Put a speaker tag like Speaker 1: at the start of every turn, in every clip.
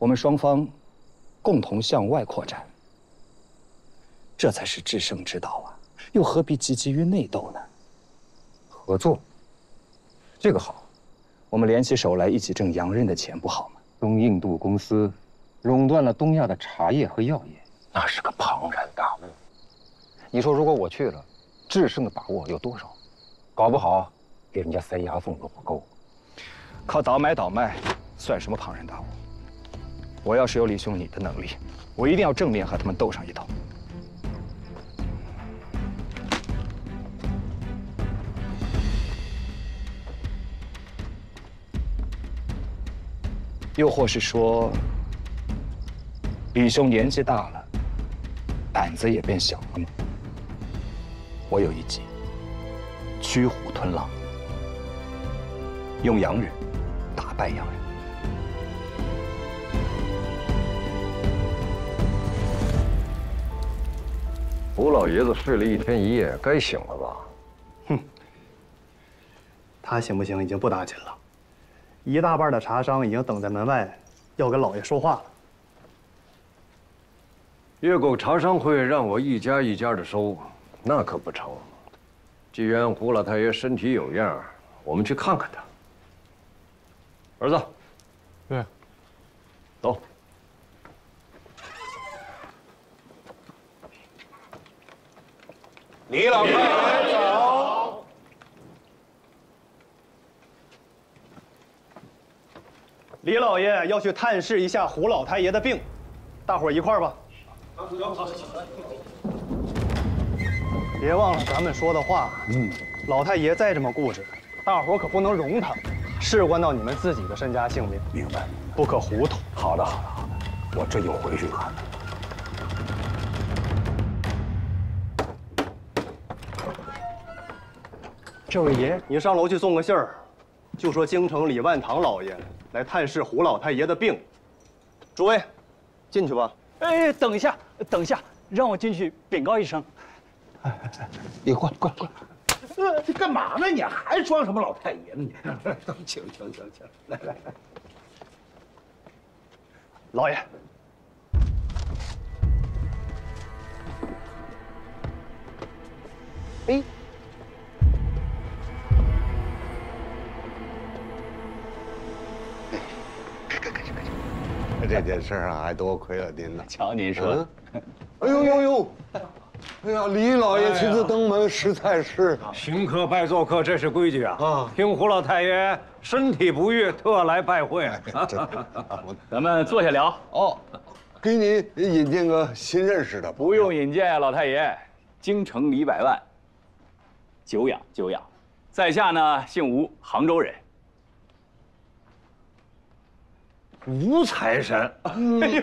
Speaker 1: 们双方共同向外扩展，这才是制胜之道啊！又何必积极于内斗呢？
Speaker 2: 合作，这个好。
Speaker 1: 我们联起手来，一起挣洋人的钱，不好吗？
Speaker 2: 东印度公司垄断了东亚的茶叶和药业，
Speaker 3: 那是个庞然大物。
Speaker 2: 你说，如果我去了，制胜的把握有多少？搞不好给人家塞牙缝都不够。
Speaker 1: 靠倒卖，算什么庞然大物？我要是有李兄你的能力，我一定要正面和他们斗上一斗。又或是说，李兄年纪大了，胆子也变小了吗？我有一计，驱虎吞狼，用洋人打败洋人。
Speaker 3: 胡老爷子睡了一天一夜，该醒了吧？
Speaker 4: 哼，他行不行已经不打紧了。一大半的茶商已经等在门外，要跟老爷说话了。
Speaker 3: 越狗茶商会让我一家一家的收，那可不成。既然胡老太爷身体有恙，我们去看看他。儿子，
Speaker 5: 对，
Speaker 3: 走。
Speaker 6: 李老太爷早。
Speaker 4: 李老爷要去探视一下胡老太爷的病，大伙儿一块儿吧。别忘了咱们说的话。老太爷再这么固执，大伙儿可不能容他，事关到你们自己的身家性命。
Speaker 6: 明白，
Speaker 4: 不可糊涂。
Speaker 6: 好的，我这就回去看。
Speaker 4: 这位爷，你上楼去送个信儿，就说京城李万堂老爷来探视胡老太爷的病。诸位，进去吧。
Speaker 7: 哎，等一下，让我进去禀告一声。
Speaker 6: 你过来。这干嘛呢？你还装什么老太爷呢？你请，来。
Speaker 4: 老爷，
Speaker 6: 哎，这件事啊，还多亏了您呢。
Speaker 7: 瞧您说的。
Speaker 6: 哎呦！哎呀，李老爷亲自登门，实在是
Speaker 3: 行客拜做客，这是规矩啊！听胡老太爷身体不愈，特来拜会。
Speaker 7: 咱们坐下聊。
Speaker 6: 哦，给你引荐个新认识的。
Speaker 7: 不用引荐，老太爷，京城李百万，久仰。在下呢姓吴，杭州人。
Speaker 3: 吴财神，
Speaker 7: 哎呦，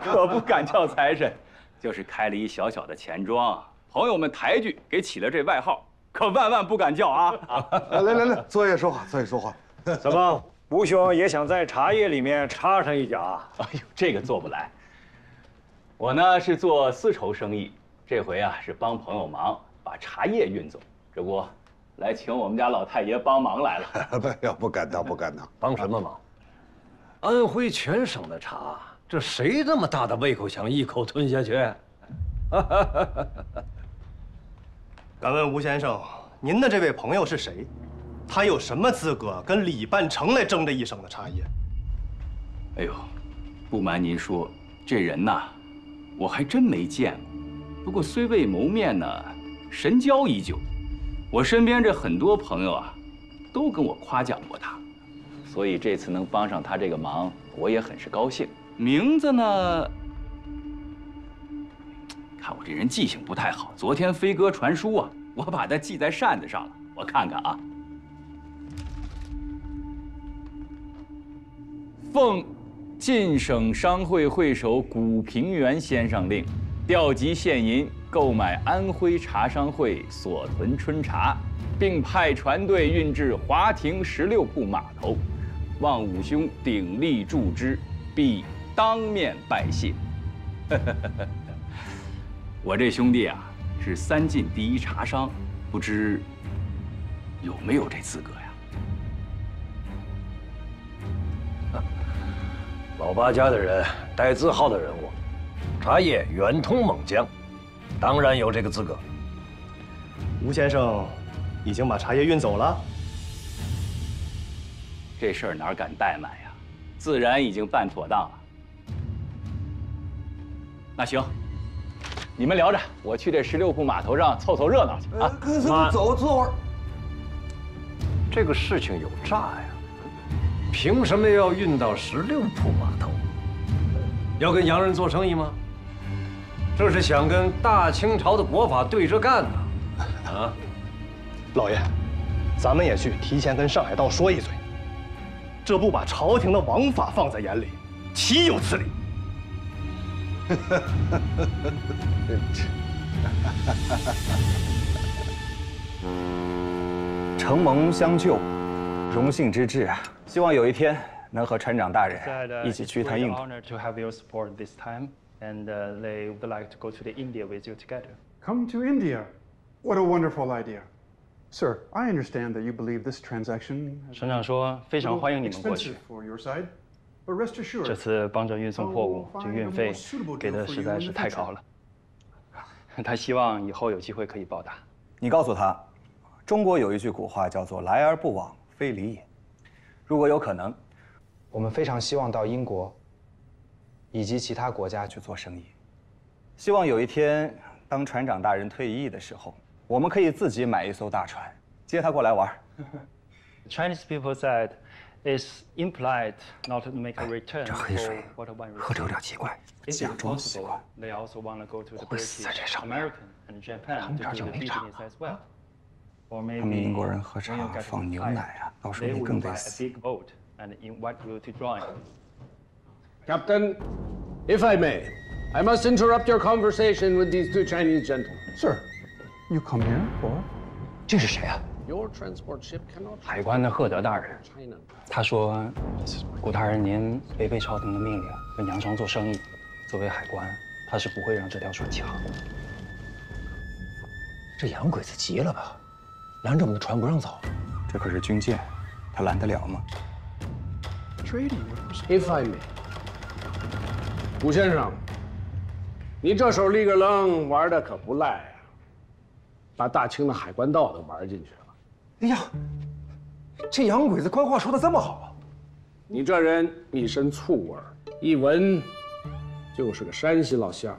Speaker 7: 可不敢叫财神。就是开了一小小的钱庄，朋友们抬举给起了这外号，可万万不敢叫啊！
Speaker 6: 来，坐下说话。
Speaker 3: 怎么，吴兄也想在茶叶里面插上一脚？
Speaker 7: 哎呦，这个做不来。我呢是做丝绸生意，这回啊是帮朋友忙，把茶叶运走，这不来请我们家老太爷帮忙来了。
Speaker 6: 不敢当。
Speaker 3: 帮什么忙？安徽全省的茶。这谁这么大的胃口想一口吞下去？
Speaker 4: 敢问吴先生，您的这位朋友是谁？他有什么资格跟李半城来争这一省的茶叶？
Speaker 7: 哎呦，不瞒您说，这人呐，我还真没见过。不过虽未谋面呢，神交已久。我身边这很多朋友啊，都跟我夸奖过他，所以这次能帮上他这个忙，我也很是高兴。名字呢？看我这人记性不太好，昨天飞鸽传书啊，我把它记在扇子上了。我看看啊，奉晋省商会会首古平原先生令，调集现银购买安徽茶商会所囤春茶，并派船队运至华亭16铺码头，望五兄鼎力助之，必当面拜谢。我这兄弟啊，是3晋第1茶商，不知有没有这资格呀？
Speaker 3: 老老八家的人，带字号的人物，茶叶远通蒙江，当然有这个资格。
Speaker 4: 吴先生已经把茶叶运走了。
Speaker 7: 这事儿哪敢怠慢呀？自然已经办妥当了。那行，你们聊着，我去这16铺码头上凑凑热闹去啊。
Speaker 6: 哥，走，坐会儿。
Speaker 3: 这个事情有诈呀，凭什么要运到16铺码头？要跟洋人做生意吗？这是想跟大清朝的国法对着干呢。啊，
Speaker 4: 老爷，咱们也去提前跟上海道说一嘴，这不把朝廷的王法放在眼里，岂有此理！
Speaker 1: 承蒙相救，荣幸之至啊！希望有一天能和船长大人一起去一趟印度。
Speaker 4: To have your support this time, and they would like to go to the India with you together.
Speaker 5: Come to India. What a wonderful idea. Sir, I understand that you believe this transaction
Speaker 4: 船长说非常欢迎你们过去。
Speaker 5: for your side, but rest assured,
Speaker 4: 这次帮着运送货物，这运费给的实在是太高了。他希望以后有机会可以报答。
Speaker 1: 你告诉他，中国有一句古话叫做“来而不往非礼也”。如果有可能，我们非常希望到英国以及其他国家去做生意。希望有一天，当船长大人退役的时候，我们可以自己买一艘大船，接他过来玩。
Speaker 4: Chinese people said, "It's implied not to make a return for what one
Speaker 1: 喝着有点奇怪，
Speaker 4: It's
Speaker 1: 假装习
Speaker 4: impossible.
Speaker 1: 惯。
Speaker 4: They also want to go to the
Speaker 1: 会死在这
Speaker 4: British,
Speaker 1: 上面。
Speaker 4: American, and Japan to do the business as well. Or
Speaker 1: 他们
Speaker 4: maybe
Speaker 1: 英国人喝
Speaker 4: when
Speaker 1: 茶
Speaker 4: you get
Speaker 1: 放
Speaker 4: to
Speaker 1: 牛
Speaker 4: Thailand,
Speaker 1: 奶啊，到时候
Speaker 4: they
Speaker 1: 你
Speaker 4: will
Speaker 1: 更
Speaker 4: buy
Speaker 1: 得
Speaker 4: a
Speaker 1: 死。
Speaker 4: big boat and invite you to join.
Speaker 8: Captain, if I may, I must interrupt your conversation with these two Chinese gentlemen.
Speaker 5: Sir, you come here for?
Speaker 1: 这是谁啊？
Speaker 8: Your transport ship cannot
Speaker 4: 海关的赫德大人，
Speaker 8: China.
Speaker 4: 他说，古大人您违背朝廷的命令，跟洋商做生意，作为海关，他是不会让这条船起航的。
Speaker 2: 这洋鬼子急了吧？拦着我们的船不让走。
Speaker 1: 这可是军舰，他拦得了吗？
Speaker 5: Trading.
Speaker 8: If I may. 吴先生，你这手立个楞玩的可不赖啊，把大清的海关道都玩进去了。
Speaker 2: 哎呀，这洋鬼子官话说的这么好，
Speaker 8: 你这人一身醋味儿，一闻就是个山西老乡。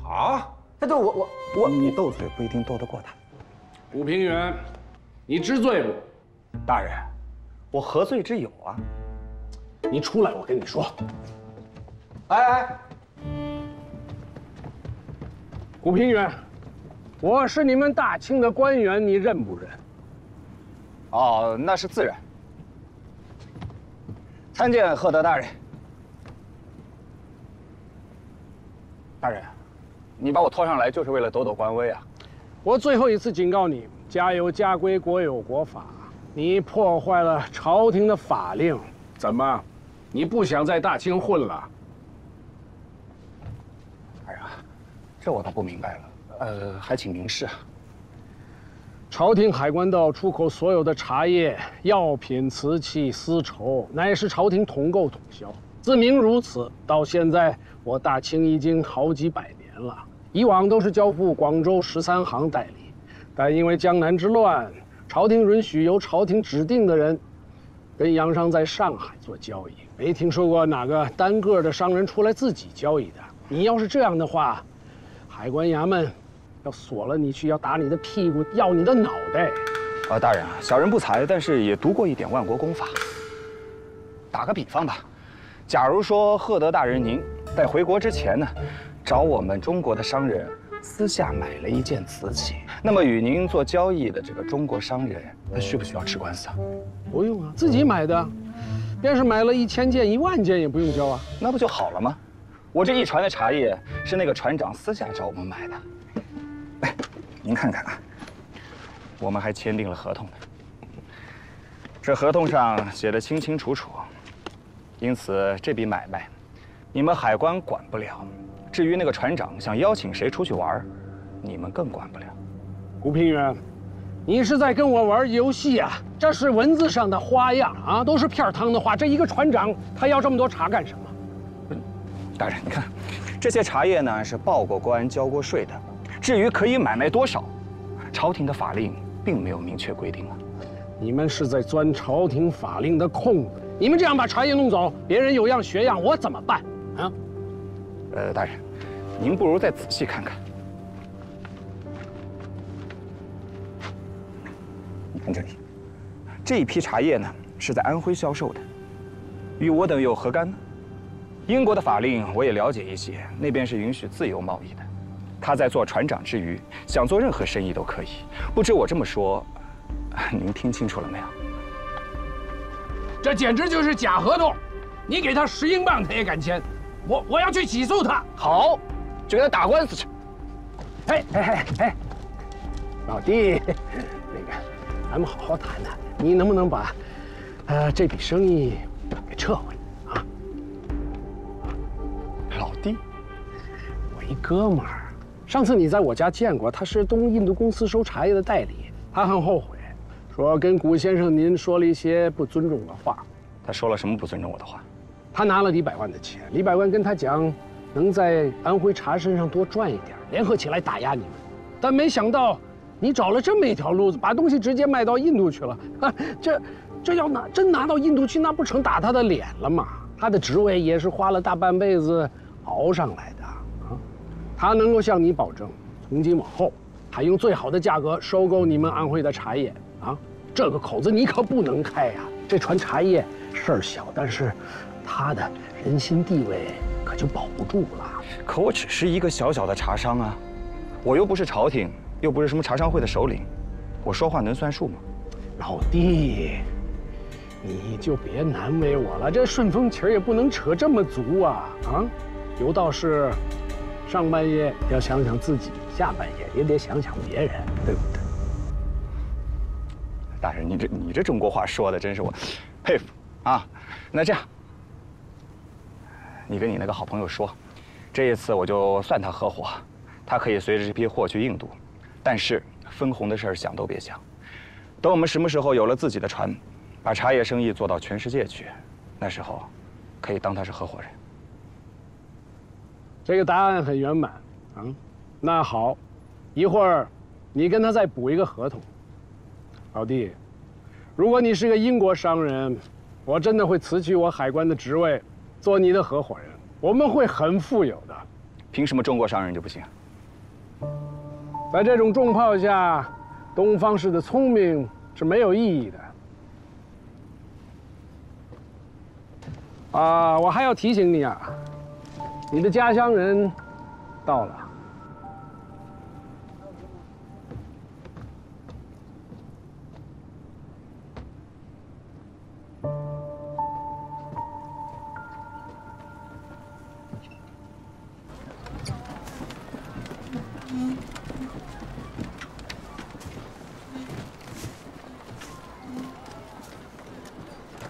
Speaker 2: 好，那就我
Speaker 1: 你斗嘴不一定斗得过他。
Speaker 8: 武平原，你知罪不？
Speaker 1: 大人，我何罪之有啊？
Speaker 8: 你出来，我跟你说。
Speaker 2: 哎，
Speaker 8: 武平原，我是你们大清的官员，你认不认？
Speaker 1: 哦，那是自然。参见赫德大人。大人，你把我拖上来就是为了抖抖官威啊？
Speaker 8: 我最后一次警告你：家有家规，国有国法。你破坏了朝廷的法令，怎么？你不想在大清混了？
Speaker 1: 大人，这我倒不明白了。还请明示啊。
Speaker 8: 朝廷海关道出口所有的茶叶、药品、瓷器、丝绸，乃是朝廷统购统销。自明如此，到现在我大清已经好几百年了。以往都是交付广州13行代理，但因为江南之乱，朝廷允许由朝廷指定的人跟洋商在上海做交易。没听说过哪个单个的商人出来自己交易的。你要是这样的话，海关衙门要锁了你去，要打你的屁股，要你的脑袋。
Speaker 1: 大人啊，小人不才，但是也读过一点万国公法。打个比方吧，假如说赫德大人您在回国之前呢，找我们中国的商人私下买了一件瓷器，那么与您做交易的这个中国商人，他需不需要吃官司啊？
Speaker 8: 不用啊，自己买的，便是买了1000件、10000件也不用交啊。
Speaker 1: 那不就好了吗？我这一船的茶叶是那个船长私下找我们买的。哎，您看看啊，我们还签订了合同呢。这合同上写的清清楚楚，因此这笔买卖，你们海关管不了。至于那个船长想邀请谁出去玩，你们更管不了。
Speaker 8: 古平原，你是在跟我玩游戏啊？这是文字上的花样啊，都是片儿汤的话。这一个船长他要这么多茶干什么？
Speaker 1: 大人，你看，这些茶叶呢是报过关、交过税的。至于可以买卖多少，朝廷的法令并没有明确规定啊。
Speaker 8: 你们是在钻朝廷法令的空子。你们这样把茶叶弄走，别人有样学样，我怎么办啊？
Speaker 1: 大人，您不如再仔细看看。你看这里，这一批茶叶呢是在安徽销售的，与我等有何干呢？英国的法令我也了解一些，那边是允许自由贸易的。他在做船长之余，想做任何生意都可以。不知我这么说，您听清楚了没有？
Speaker 8: 这简直就是假合同！你给他10英镑，他也敢签。我要去起诉他。
Speaker 1: 好，就给他打官司去。
Speaker 8: 哎，老弟，那个，咱们好好谈谈，你能不能把，这笔生意给撤回来啊？
Speaker 1: 老弟，
Speaker 8: 我一哥们儿，上次你在我家见过，他是东印度公司收茶叶的代理，他很后悔。说跟古先生您说了一些不尊重的话。
Speaker 1: 他说了什么不尊重我的话？
Speaker 8: 他拿了李百万的钱，李百万跟他讲，能在安徽茶身上多赚一点，联合起来打压你们。但没想到，你找了这么一条路子，把东西直接卖到印度去了。这要真拿到印度去，那不成打他的脸了吗？他的职位也是花了大半辈子熬上来的啊。他能够向你保证，从今往后，他用最好的价格收购你们安徽的茶叶。啊，这个口子你可不能开呀！这船茶叶事儿小，但是他的人心地位可就保不住了。
Speaker 1: 可我只是一个小小的茶商啊，我又不是朝廷，又不是什么茶商会的首领，我说话能算数吗？
Speaker 8: 老弟，你就别难为我了，这顺风旗也不能扯这么足啊！啊，有道是，上半夜要想想自己，下半夜也得想想别人，对不对？
Speaker 1: 大人，你这中国话说的真是我佩服啊！那这样，你跟你那个好朋友说，这一次我就算他合伙，他可以随着这批货去印度，但是分红的事儿想都别想。等我们什么时候有了自己的船，把茶叶生意做到全世界去，那时候可以当他是合伙人。
Speaker 8: 这个答案很圆满啊。那好，一会儿你跟他再补一个合同。老弟，如果你是个英国商人，我真的会辞去我海关的职位，做你的合伙人。我们会很富有的。
Speaker 1: 凭什么中国商人就不行？
Speaker 8: 在这种重炮下，东方式的聪明是没有意义的。啊，我还要提醒你啊，你的家乡人到了。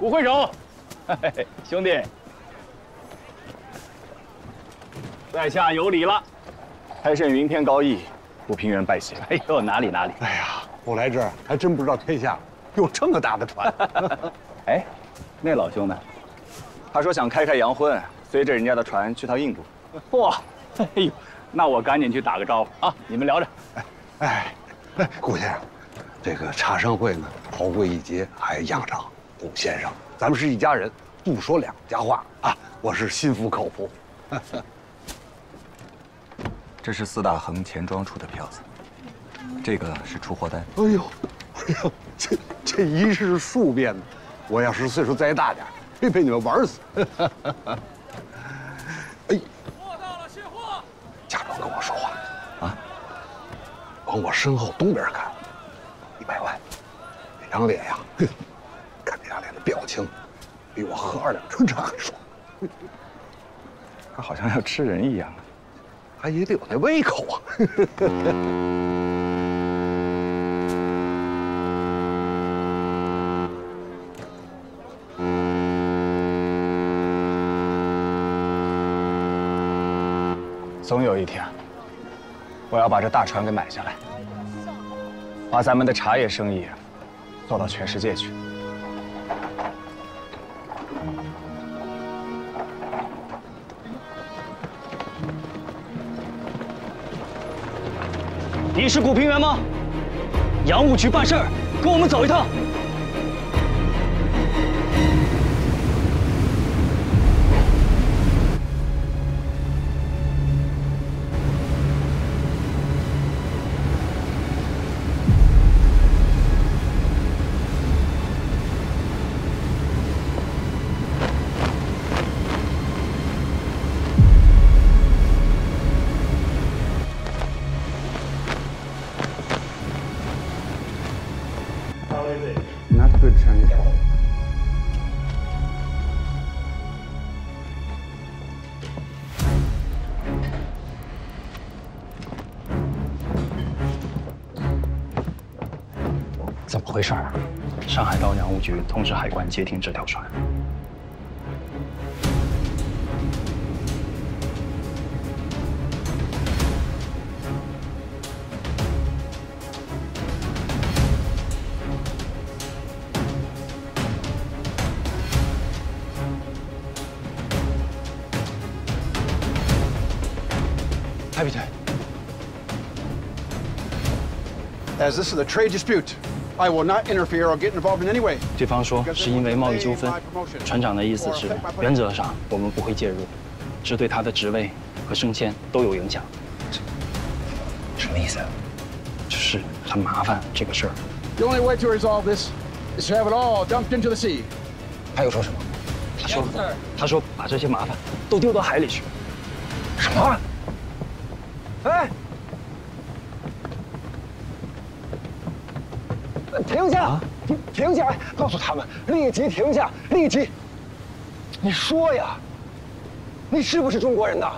Speaker 1: 吴会手，兄弟，在下有礼了。太甚云天高义，不平原拜谢。
Speaker 7: 哎呦，哪里哪里。
Speaker 6: 哎呀，我来这儿还真不知道天下有这么大的船。
Speaker 7: 哎，那老兄呢？
Speaker 1: 他说想开洋荤，随着人家的船去趟印度。
Speaker 7: 嚯，哎呦，那我赶紧去打个招呼啊！你们聊着。
Speaker 6: 哎，顾先生，这个茶商会呢，宝贵一节，还仰仗顾先生，咱们是一家人，不说两家话啊。我是心服口服。
Speaker 1: 这是4大亨钱庄出的票子，这个是出货单。
Speaker 6: 哎呦，这一日数变的，我要是岁数再大点，非被你们玩死。哎，
Speaker 8: 货到了，卸货。
Speaker 6: 假装跟我说话，啊，往我身后东边看，100万，那张脸呀，看那张脸的表情，比我喝2两春茶还爽。
Speaker 1: 他好像要吃人一样。
Speaker 6: 他也得有那胃口啊！
Speaker 1: 总有一天，我要把这大船给买下来，把咱们的茶叶生意做到全世界去。
Speaker 4: 你是古平原吗？洋务局办事儿，跟我们走一趟。
Speaker 5: Not good Chinese.
Speaker 2: 怎么回事啊？
Speaker 4: 上海道洋务局通知海关截停这条船。
Speaker 2: Captain.
Speaker 5: As this is a trade dispute, I will not interfere or get involved in any way.
Speaker 4: 对方说是因为贸易纠纷，船长的意思是，原则上我们不会介入，只对他的职位和升迁都有影响。
Speaker 2: 什么意思？
Speaker 4: 就是很麻烦这个事儿。
Speaker 5: The only way to resolve this is to have it all dumped into the sea.
Speaker 2: 他又说什么？
Speaker 4: 他说把这些麻烦都丢到海里去。
Speaker 2: 什么？哎！停下！停下！告诉他们立即停下！立即！你说呀，你是不是中国人呐？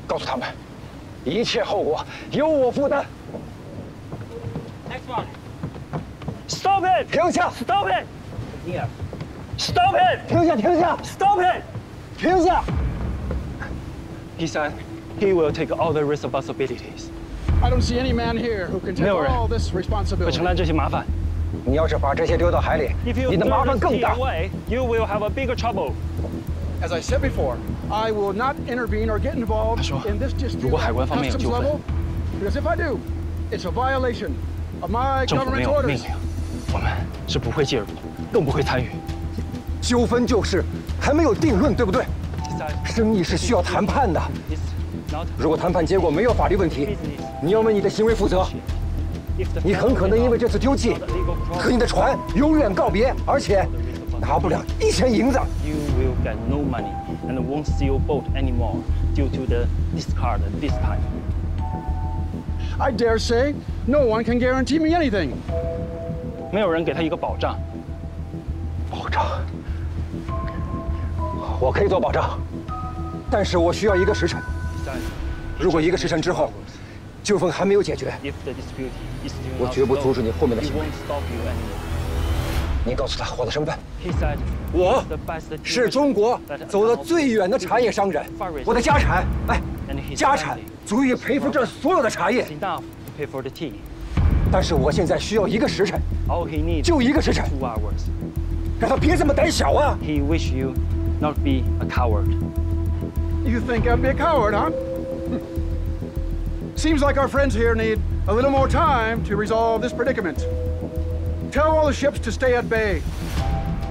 Speaker 2: 告诉他们，一切后果由我负担。
Speaker 4: Next one. Stop it!
Speaker 2: 停下
Speaker 4: Stop it! Here. Stop it!
Speaker 2: 停下！停下！
Speaker 4: Stop it!
Speaker 2: 停下！
Speaker 4: He said he will take all the responsibilities.
Speaker 5: I don't see any man here who can take
Speaker 4: 没有人
Speaker 5: all this
Speaker 4: 会
Speaker 5: responsibility.
Speaker 4: 承担这些麻烦。
Speaker 2: 你要是把这些丢到海里，
Speaker 4: If you
Speaker 2: 你的麻烦更大。
Speaker 4: away, you will have a bigger trouble.
Speaker 5: As I said before, I will not intervene or get involved
Speaker 4: 他说
Speaker 5: in this dispute
Speaker 4: 如果海关方面有
Speaker 5: at
Speaker 4: 纠
Speaker 5: customs
Speaker 4: 纷
Speaker 5: level, because if I do, it's a violation of my
Speaker 4: 政府没
Speaker 5: government
Speaker 4: 有命
Speaker 5: orders.
Speaker 4: 令，我们是不会介入，更不会参与。
Speaker 2: 纠纷就是还没有定论，对不对？
Speaker 4: He said
Speaker 2: 生意是需要谈判的。
Speaker 4: it's not
Speaker 2: 如果谈判结果没有法律问题，你要为你的行为负责。
Speaker 4: if the
Speaker 2: 你很可能因为这次丢弃，和你的船永远告别，而且拿不了1钱银子。
Speaker 4: you will get no money and won't see your boat anymore due to the discard this time.
Speaker 5: I dare say no one can guarantee me anything.
Speaker 4: 没有人给他一个保障。
Speaker 2: 保障，我可以做保障，但是我需要1个时辰。
Speaker 4: He said
Speaker 2: 如果1个时辰之后，纠纷还没有解决，
Speaker 4: if the dispute is still
Speaker 2: 我
Speaker 4: not
Speaker 2: 绝不
Speaker 4: solved,
Speaker 2: 阻止你后面的
Speaker 4: he
Speaker 2: 行为。
Speaker 4: won't stop you anymore.
Speaker 2: 你告诉他我的身份，
Speaker 4: He said
Speaker 2: 我
Speaker 4: the best
Speaker 2: 是中国走得最远的茶叶商人，我的家产，哎，
Speaker 4: and his
Speaker 2: 家产
Speaker 4: family
Speaker 2: 足以赔付这所有的茶叶。
Speaker 4: is enough to pay for the tea.
Speaker 2: 但是我现在需要1个时辰，
Speaker 4: All he needs
Speaker 2: 就1个时辰，
Speaker 4: 2 hours.
Speaker 2: 让他别这么胆小啊！
Speaker 4: He wish you not be a coward.
Speaker 5: You think I'd be a coward, huh? Seems like our friends here need a little more time to resolve this predicament. Tell all the ships to stay at bay.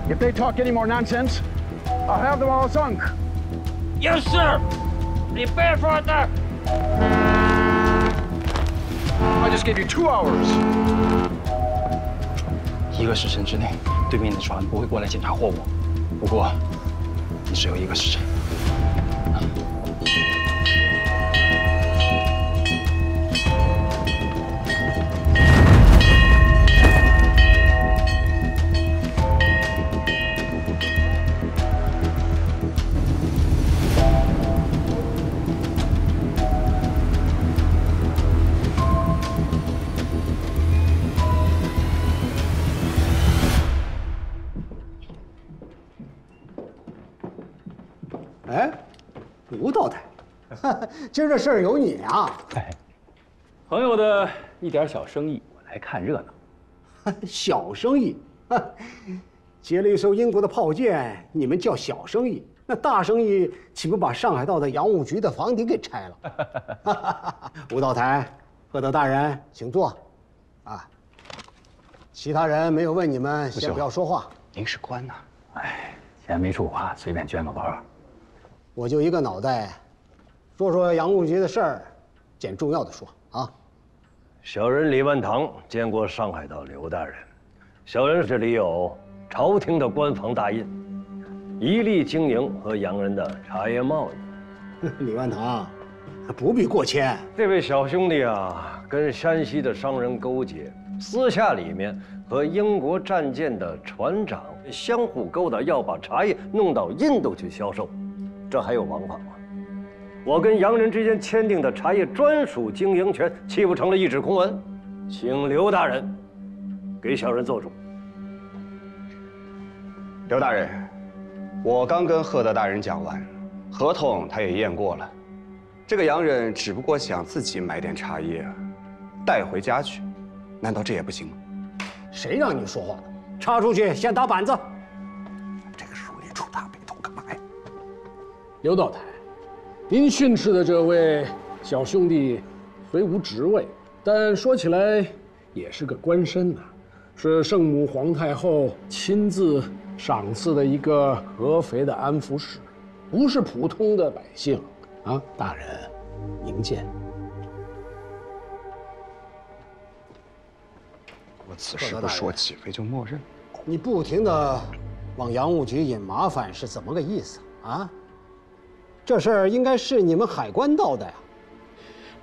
Speaker 5: If they talk any more nonsense, I'll have them all sunk.
Speaker 4: Yes, sir. Prepare for attack.
Speaker 5: I just gave you 2 hours.
Speaker 4: 1个时辰之内，对面的船不会过来检查货物。不过，你只有1个时辰。
Speaker 9: 哎，吴道台，今儿这事儿有你啊！
Speaker 7: 朋友的一点小生意，我来看热闹。
Speaker 9: 小生意，劫了一艘英国的炮舰，你们叫小生意？那大生意岂不把上海道的洋务局的房顶给拆了？吴道台，贺德大人，请坐。啊，其他人没有问你们，先不要说话。
Speaker 1: 您是官呐。
Speaker 7: 哎，钱没处花，随便捐个包。
Speaker 9: 我就一个脑袋，说说洋务局的事儿，捡重要的说啊。
Speaker 3: 小人李万堂见过上海道刘大人，小人这里有朝廷的官方大印，一力经营和洋人的茶叶贸易。
Speaker 9: 李万堂，不必过谦。
Speaker 3: 这位小兄弟啊，跟山西的商人勾结，私下里面和英国战舰的船长相互勾搭，要把茶叶弄到印度去销售，这还有王法吗？我跟洋人之间签订的茶叶专属经营权，岂不成了一纸空文？请刘大人给小人做主。
Speaker 1: 刘大人，我刚跟贺德大人讲完，合同他也验过了。这个洋人只不过想自己买点茶叶，带回家去，难道这也不行吗？
Speaker 9: 谁让你说话的？插出去，先打板子。
Speaker 6: 这个书里出大背头干嘛呀？
Speaker 8: 刘道台，您训斥的这位小兄弟虽无职位，但说起来也是个官绅呐，是圣母皇太后亲自赏赐的一个合肥的安抚使，不是普通的百姓啊！大人，明鉴。
Speaker 1: 我此事不说，岂非就默认？
Speaker 9: 你不停的往洋务局引麻烦是怎么个意思啊？这事儿应该是你们海关道的呀。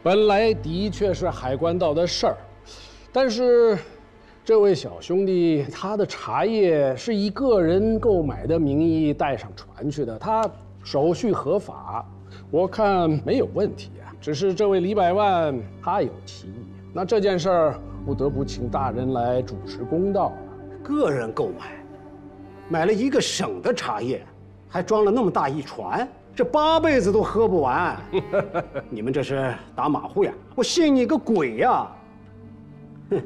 Speaker 8: 本来的确是海关道的事儿，但是这位小兄弟他的茶叶是以个人购买的名义带上船去的，他手续合法，我看没有问题啊。只是这位李百万他有歧义，那这件事儿不得不请大人来主持公道了。
Speaker 9: 个人购买了一个省的茶叶，还装了那么大一船，这8辈子都喝不完。你们这是打马虎眼，我信你个鬼呀！哼，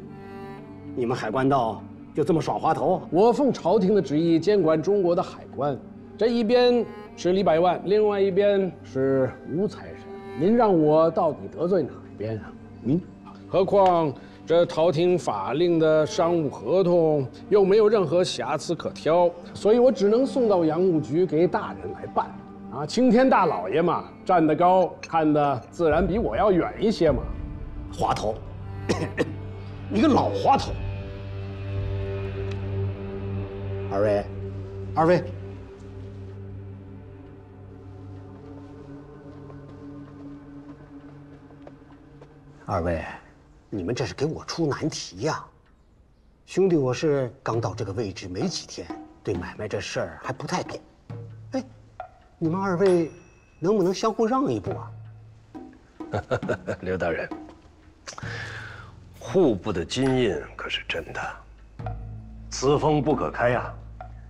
Speaker 9: 你们海关道就这么耍滑头？
Speaker 8: 我奉朝廷的旨意监管中国的海关，这一边是李百万，另外一边是吴财神，您让我到底得罪哪一边啊？何况这朝廷法令的商务合同又没有任何瑕疵可挑，所以我只能送到洋务局给大人来办。啊，青天大老爷嘛，站得高，看得自然比我要远一些嘛。
Speaker 9: 滑头，你个老滑头！二位，二位，你们这是给我出难题呀！兄弟，我是刚到这个位置没几天，对买卖这事儿还不太懂。哎，你们二位能不能相互让一步啊？
Speaker 3: 刘大人，户部的金印可是真的，此封不可开呀。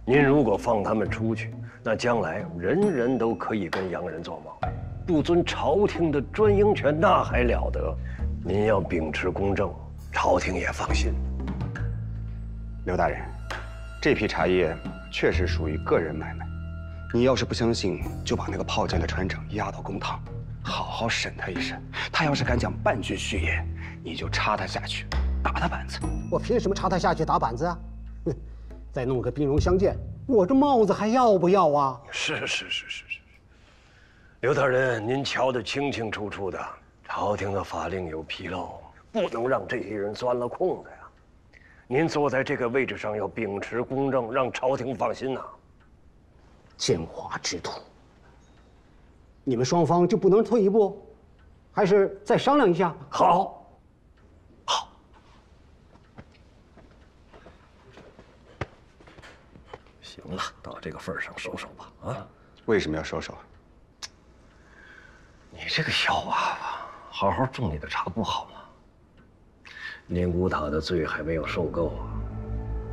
Speaker 3: 您如果放他们出去，那将来人人都可以跟洋人做贸易，不遵朝廷的专营权，那还了得？您要秉持公正，朝廷也放心。
Speaker 1: 刘大人，这批茶叶确实属于个人买卖，你要是不相信，就把那个炮舰的船长押到公堂，好好审他一审。他要是敢讲半句虚言，你就插他下去，打他板子。
Speaker 9: 我凭什么插他下去打板子啊？哼，再弄个兵戎相见，我这帽子还要不要啊？
Speaker 3: 是。刘大人，您瞧得清清楚楚的，朝廷的法令有纰漏，不能让这些人钻了空子呀。您坐在这个位置上，要秉持公正，让朝廷放心呐。
Speaker 9: 奸猾之徒，你们双方就不能退一步，还是再商量一下？
Speaker 3: 好。行了，到这个份上，收手吧。啊，
Speaker 1: 为什么要收手？
Speaker 3: 你这个小娃娃，好好种你的茶不好吗？宁古塔的罪还没有受够啊！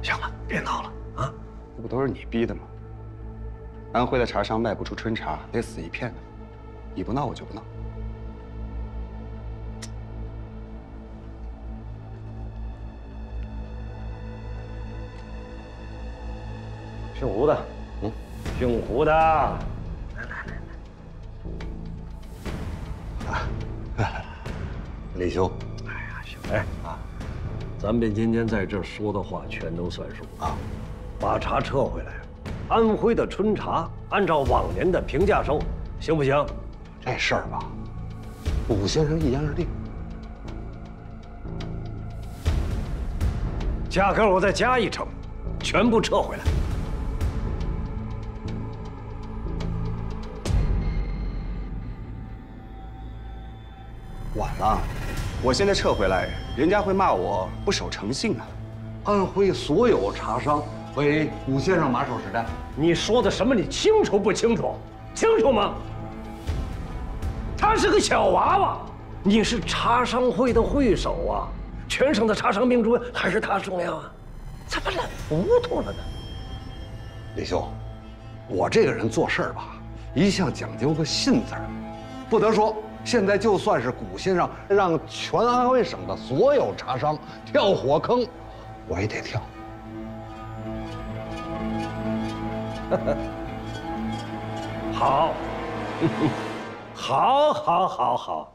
Speaker 3: 行了，别闹了啊！
Speaker 1: 这不都是你逼的吗？安徽的茶商卖不出春茶，得死一片的。你不闹，我就不闹。
Speaker 3: 姓胡的，姓胡的，来。
Speaker 6: 李兄，
Speaker 3: 行。哎啊，咱们今天在这说的话全都算数啊！把茶撤回来，安徽的春茶按照往年的平价收，行不行？
Speaker 6: 这事儿吧，武先生一言而定。
Speaker 3: 价格我再加一成，全部撤回来。
Speaker 1: 晚了，我现在撤回来，人家会骂我不守诚信啊。
Speaker 6: 安徽所有茶商为武先生马首是瞻。
Speaker 3: 你说的什么？你清楚不清楚？清楚吗？他是个小娃娃，你是茶商会的会首啊，全省的茶商命中还是他重要啊？怎么老糊涂了呢？
Speaker 6: 李兄，我这个人做事儿吧，一向讲究个信字儿，不得说。现在就算是古先生让全安徽省的所有茶商跳火坑，我也得跳。
Speaker 3: 好，好，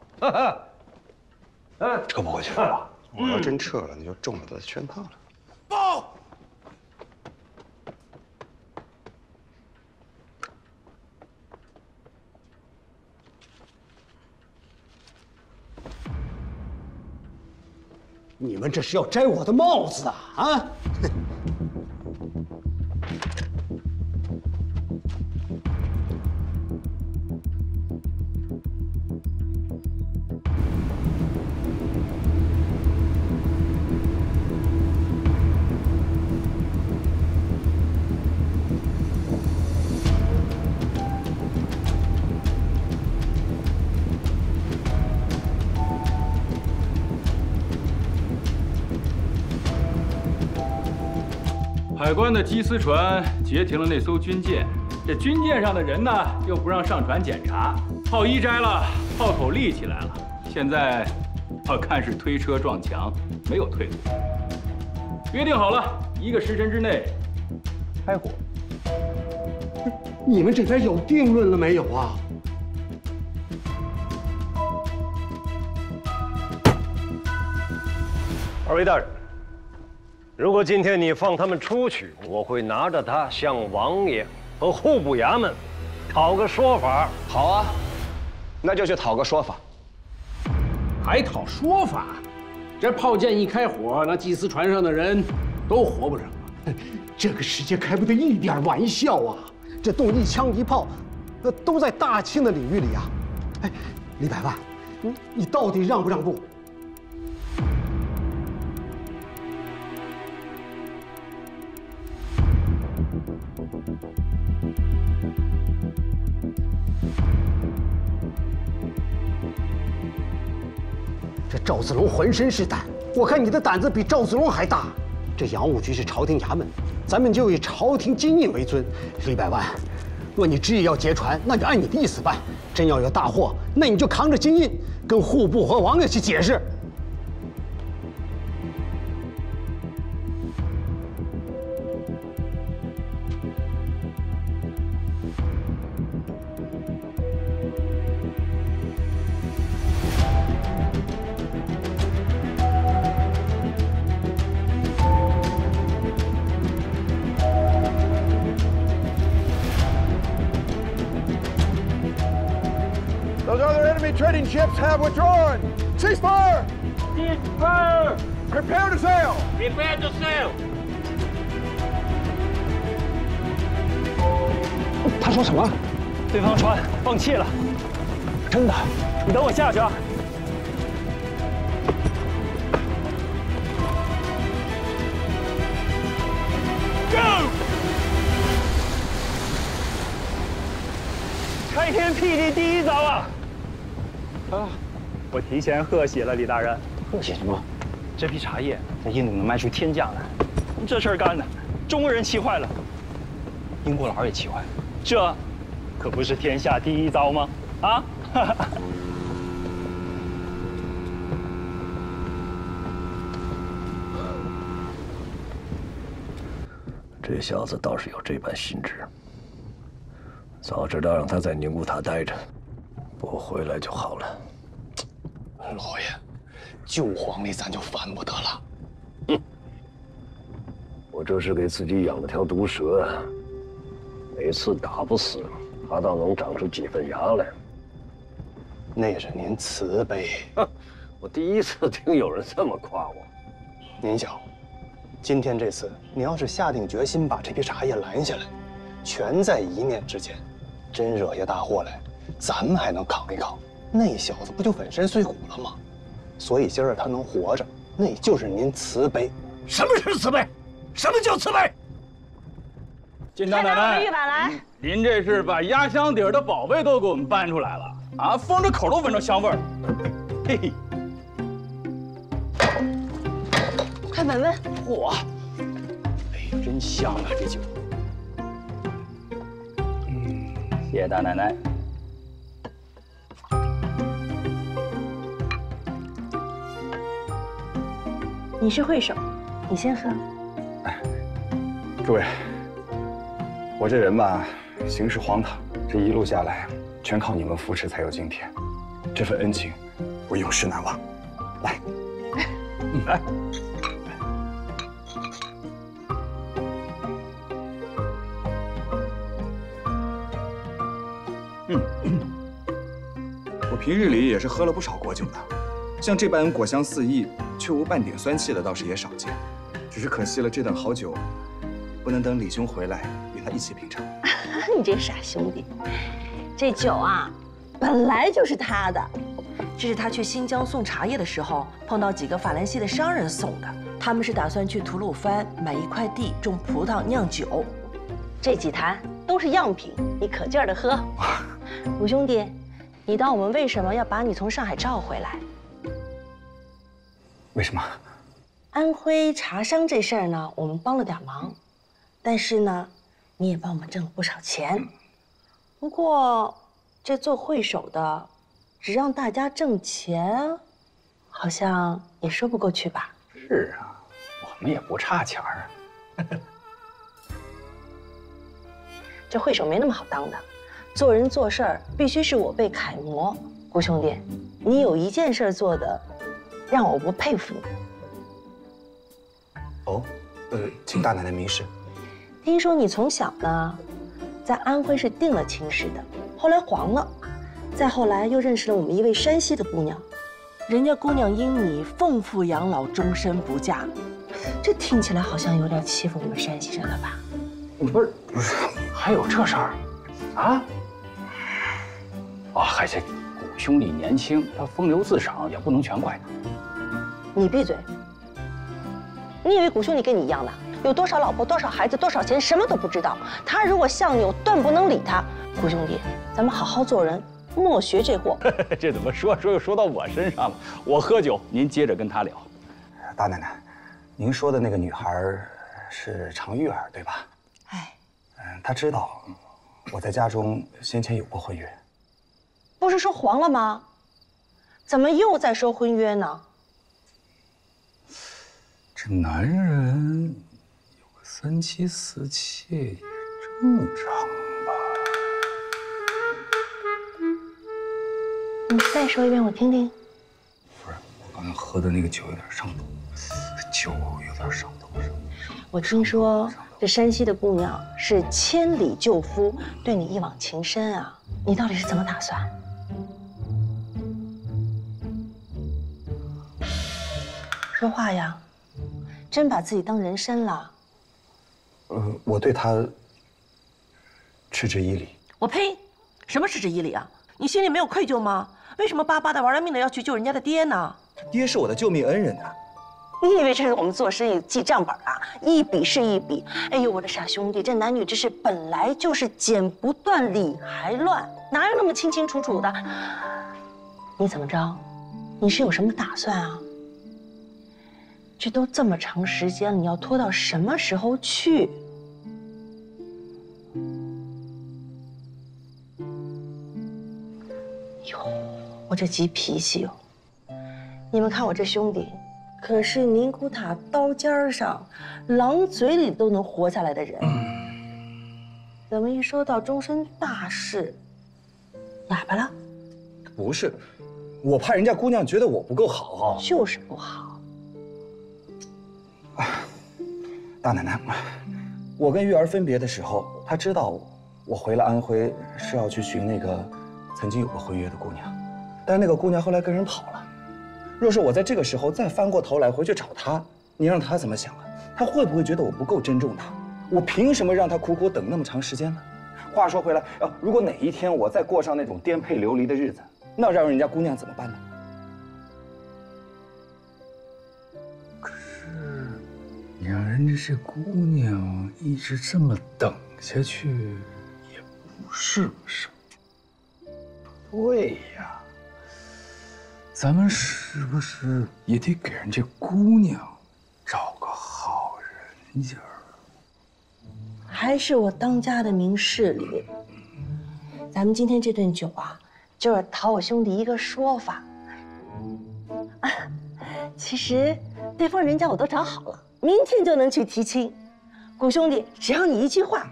Speaker 6: 撤不回去了。
Speaker 1: 我要真撤了，你就中了他的圈套了。
Speaker 2: 报。
Speaker 9: 你们这是要摘我的帽子啊！啊！
Speaker 7: 海关的缉私船截停了那艘军舰，这军舰上的人呢又不让上船检查，炮衣摘了，炮口立起来了。现在我看是推车撞墙，没有退路。约定好了，1个时辰之内开火。
Speaker 9: 你们这边有定论了没有啊？
Speaker 3: 二位大人，如果今天你放他们出去，我会拿着他向王爷和户部衙门讨个说法。
Speaker 1: 好啊，那就去讨个说法。
Speaker 8: 还讨说法？这炮舰一开火，那祭祀船上的人都活不成了。
Speaker 9: 这个世界开不得一点玩笑啊！这动一枪一炮，都在大清的领域里啊！哎，李百万，你到底让不让步？这赵子龙浑身是胆，我看你的胆子比赵子龙还大。这洋务局是朝廷衙门，咱们就以朝廷金印为尊。李百万，若你执意要劫船，那就按你的意思办；真要有大祸，那你就扛着金印，跟户部和王爷去解释。
Speaker 5: Those other enemy trading ships have withdrawn. Cease fire!
Speaker 8: Cease fire!
Speaker 5: Prepare to sail!
Speaker 8: Prepare to sail!
Speaker 2: 他说什么？
Speaker 10: 对方船放弃了。
Speaker 2: 真的？
Speaker 10: 你等我下去啊。Go！ 开天辟地第一招啊！啊！我提前贺喜了，李大人。
Speaker 2: 贺喜什么？
Speaker 10: 这批茶叶在印度能卖出天价来。这事儿干的，中国人气坏了，英国佬也气坏了。这可不是天下第一招吗？啊！
Speaker 3: 这小子倒是有这般心智。早知道让他在宁古塔待着，不回来就好了。
Speaker 2: 老爷，旧皇帝咱就烦不得了。
Speaker 3: 哼，我这是给自己养了条毒蛇，每次打不死，它倒能长出几分牙来。
Speaker 2: 那是您慈悲。
Speaker 3: 我第一次听有人这么夸我。
Speaker 2: 您想，今天这次，你要是下定决心把这批茶叶拦下来，全在一念之间。真惹下大祸来，咱们还能扛一扛。那小子不就粉身碎骨了吗？所以今儿他能活着，那就是您慈悲。
Speaker 3: 什么是慈悲？什么叫慈悲？
Speaker 7: 金大奶奶，
Speaker 11: 玉碗来。
Speaker 7: 您这是把压箱底儿的宝贝都给我们搬出来了啊！封着口都闻着香味儿。嘿嘿，
Speaker 11: 快闻闻。
Speaker 7: 嚯，哎呀，真香啊这酒。谢谢大奶奶。
Speaker 11: 你是会手，你先喝。
Speaker 1: 哎，诸位，我这人吧，行事荒唐，这一路下来，全靠你们扶持才有今天，这份恩情，我永世难忘。来，来。我平日里也是喝了不少果酒的，像这般果香四溢却无半点酸气的，倒是也少见。只是可惜了这等好酒，不能等李兄回来与他一起品尝。
Speaker 11: 你这傻兄弟，这酒啊，本来就是他的，这是他去新疆送茶叶的时候碰到几个法兰西的商人送的。他们是打算去吐鲁番买一块地种葡萄酿酒，这几坛都是样品，你可劲儿的喝。五兄弟，你当我们为什么要把你从上海召回来？
Speaker 1: 为什么？
Speaker 11: 安徽茶商这事儿呢，我们帮了点忙，但是呢，你也帮我们挣了不少钱。不过，这做会手的，只让大家挣钱，好像也说不过去吧？
Speaker 1: 是啊，我们也不差钱儿啊。
Speaker 11: 这会手没那么好当的，做人做事儿必须是我辈楷模。顾兄弟，你有一件事做的，让我不佩服你。
Speaker 1: 哦，请大奶奶明示。
Speaker 11: 听说你从小呢，在安徽是定了亲事的，后来黄了，再后来又认识了我们一位山西的姑娘，人家姑娘因你奉父养老，终身不嫁，这听起来好像有点欺负我们山西人了吧？
Speaker 7: 不是，还有这事儿啊？啊，还是古兄弟年轻，他风流自赏，也不能全怪他。
Speaker 11: 你闭嘴！你以为古兄弟跟你一样的，有多少老婆、多少孩子、多少钱，什么都不知道？他如果像你，我断不能理他。古兄弟，咱们好好做人，莫学这货。
Speaker 7: 这怎么说又说到我身上了？我喝酒，您接着跟他聊。
Speaker 1: 大奶奶，您说的那个女孩是常玉儿，对吧？
Speaker 11: 哎，
Speaker 1: 她知道我在家中先前有过婚约。
Speaker 11: 不是说黄了吗？怎么又在说婚约呢？
Speaker 1: 这男人有个三妻四妾也正常吧？
Speaker 11: 你再说一遍我听听。
Speaker 1: 不是，我刚才喝的那个酒有点上头，酒有点上头。
Speaker 11: 我听说这山西的姑娘是千里救夫，对你一往情深啊！你到底是怎么打算？说话呀！真把自己当人参了？
Speaker 1: 我对她嗤之以理。
Speaker 11: 我呸！什么嗤之以理啊？你心里没有愧疚吗？为什么巴巴的玩了命的要去救人家的爹呢？
Speaker 1: 爹是我的救命恩人啊！
Speaker 11: 你以为这是我们做生意记账本啊？一笔是一笔。哎呦，我的傻兄弟，这男女之事本来就是剪不断理还乱，哪有那么清清楚楚的？你怎么着？你是有什么打算啊？这都这么长时间了，你要拖到什么时候去？哟，我这急脾气哟！你们看我这兄弟，可是宁古塔刀尖上，狼嘴里都能活下来的人，怎么一说到终身大事，哑巴了？
Speaker 1: 不是，我怕人家姑娘觉得我不够好。
Speaker 11: 就是不好。
Speaker 1: 大奶奶，我跟玉儿分别的时候，她知道我回了安徽是要去寻那个曾经有过婚约的姑娘，但是那个姑娘后来跟人跑了。若是我在这个时候再翻过头来回去找她，你让她怎么想啊？她会不会觉得我不够珍重她？我凭什么让她苦苦等那么长时间呢？话说回来，如果哪一天我再过上那种颠沛流离的日子，那让人家姑娘怎么办呢？
Speaker 12: 可是，你让人家这姑娘一直这么等下去，也不是个事儿。对呀，咱们是不是也得给人家姑娘找个好人家？
Speaker 11: 还是我当家的明事理。咱们今天这顿酒啊，就是讨我兄弟一个说法。其实对方人家我都找好了，明天就能去提亲。谷兄弟，只要你一句话，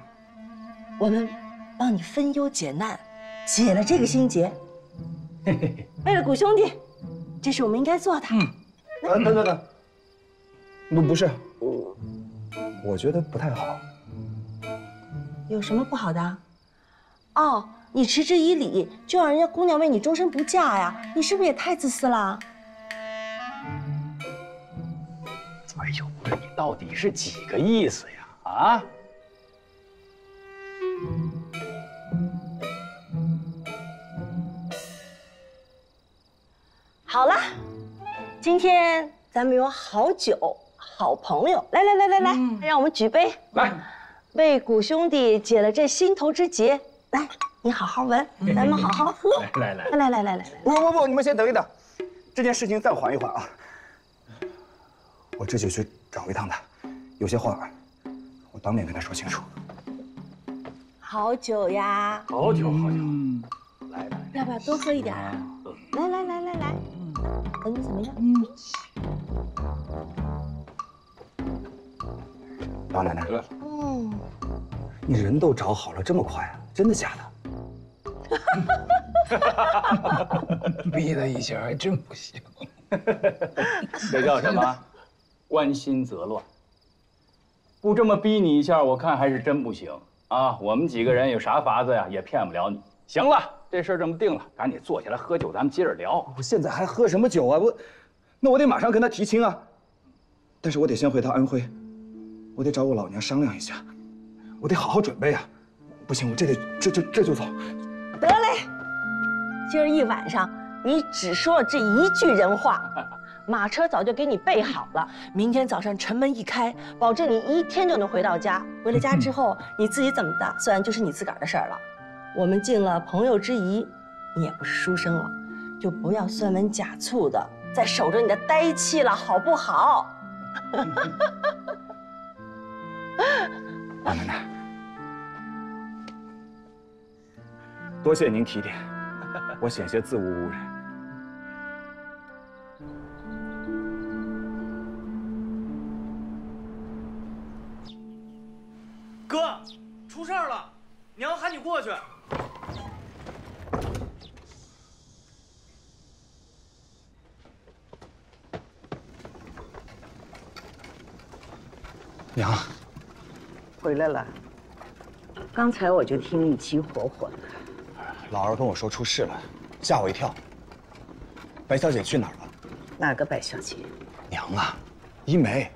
Speaker 11: 我们帮你分忧解难，解了这个心结。为了谷兄弟，这是我们应该做的。
Speaker 1: 等，不是，我觉得不太好。
Speaker 11: 有什么不好的？哦，你持之以理，就让人家姑娘为你终身不嫁呀？你是不是也太自私了？
Speaker 7: 哎呦，你到底是几个意思呀？啊？
Speaker 11: 好了，今天咱们有好酒、好朋友，来，让我们举杯，
Speaker 7: 来，
Speaker 11: 为谷兄弟解了这心头之结。来，你好好闻，咱们好好喝。来，
Speaker 1: 不，你们先等一等，这件事情暂缓一缓啊。我这就去找一趟他，有些话我当面跟他说清楚。
Speaker 11: 好酒呀！
Speaker 7: 好酒。
Speaker 11: 来，要不要多喝一点啊？来，闻着怎么样？
Speaker 1: 老奶奶，你人都找好了，这么快啊？真的假
Speaker 12: 的？逼他一下还真不行。
Speaker 7: 这叫什么？关心则乱。不这么逼你一下，我看还是真不行啊！我们几个人有啥法子呀，也骗不了你。行了，这事儿这么定了，赶紧坐下来喝酒，咱们接着聊。
Speaker 1: 我现在还喝什么酒啊？那我得马上跟他提亲啊！但是我得先回趟安徽，我得找我老娘商量一下，我得好好准备啊！不行，我这就走。
Speaker 11: 得嘞，今儿一晚上你只说了这一句人话，马车早就给你备好了。明天早上城门一开，保证你一天就能回到家。回了家之后，你自己怎么打算就是你自个儿的事儿了。我们尽了朋友之谊，你也不是书生了，就不要酸文假醋的再守着你的呆气了，好不好？
Speaker 1: 老奶奶，多谢您提点，我险些自误无人。
Speaker 13: 哥，出事儿了，娘喊你过去。
Speaker 1: 娘，
Speaker 14: 回来了。刚才我就听你急火火的。
Speaker 1: 老二跟我说出事了，吓我一跳。白小姐去哪儿了？
Speaker 14: 哪个白小姐？
Speaker 1: 娘啊，一梅。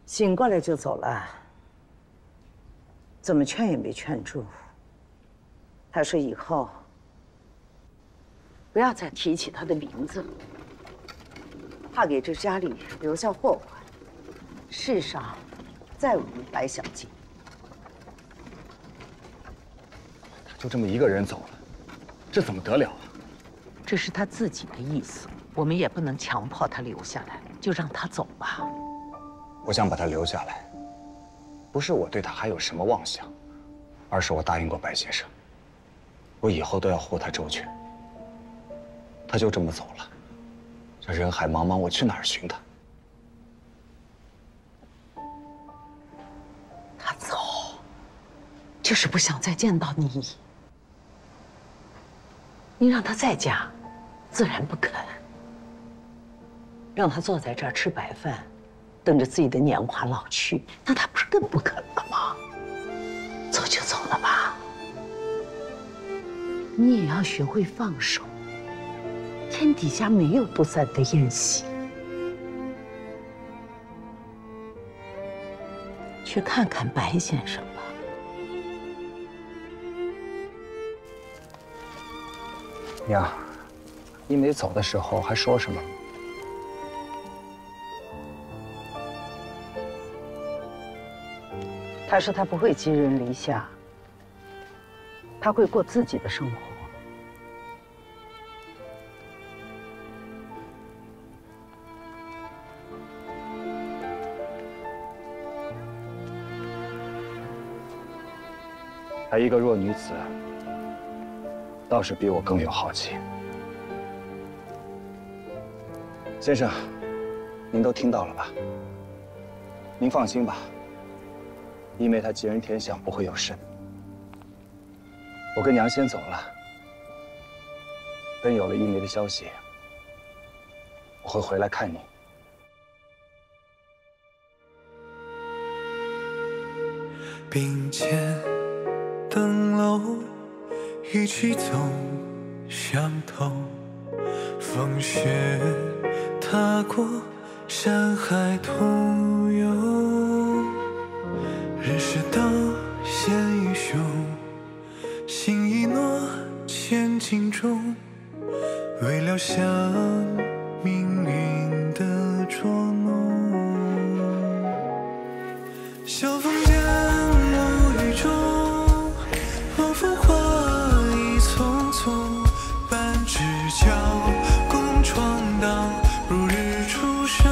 Speaker 14: 醒过来就走了，怎么劝也没劝住。他说以后不要再提起他的名字了，怕给这家里留下祸患。世上再无白小姐。
Speaker 1: 他就这么一个人走了，这怎么得了啊？
Speaker 14: 这是他自己的意思，我们也不能强迫他留下来，就让他走吧。
Speaker 1: 我想把他留下来，不是我对他还有什么妄想，而是我答应过白先生，我以后都要护他周全。他就这么走了，这人海茫茫，我去哪儿寻他？
Speaker 14: 他走，就是不想再见到你。你让他在家，自然不肯；让他坐在这儿吃白饭，等着自己的年华老去，那他不是更不肯了吗？走就走了吧，你也要学会放手。天底下没有不散的宴席。去看看白先生吧。
Speaker 1: 娘，一梅走的时候还说什么？
Speaker 14: 他说他不会寄人篱下，他会过自己的生活。
Speaker 1: 她一个弱女子，倒是比我更有豪气。先生，您都听到了吧？您放心吧，一梅她吉人天相，不会有事。我跟娘先走了，等有了一梅的消息，我会回来看你。
Speaker 15: 并肩登楼，一起走向头。风雪踏过山海途游，人世道险与凶，心一诺千斤重，为了向命运的捉弄。晓风间无雨中，望风花意匆匆，半只脚共闯荡，如日初升。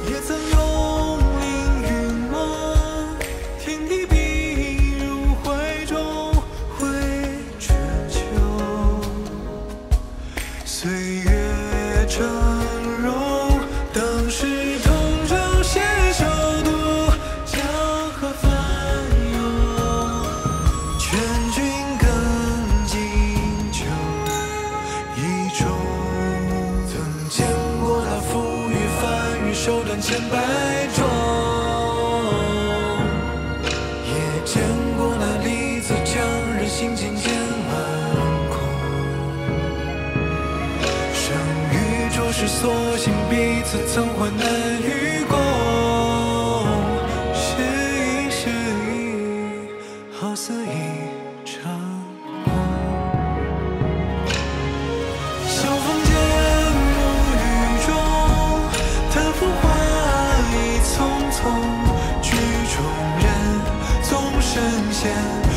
Speaker 15: 也曾拥凌云梦，天地碧入怀中，会春秋。岁月峥嵘，当时同舟携手渡江河翻涌，劝君更尽酒一盅。曾见过他负隅翻云，手段千百种，也见过那离子将人心渐渐满空。生与浊世所幸，彼此曾患难与共。谁应谁意，好似一场梦。晓风间无雨中，他浮华意匆匆，曲中人纵身闲。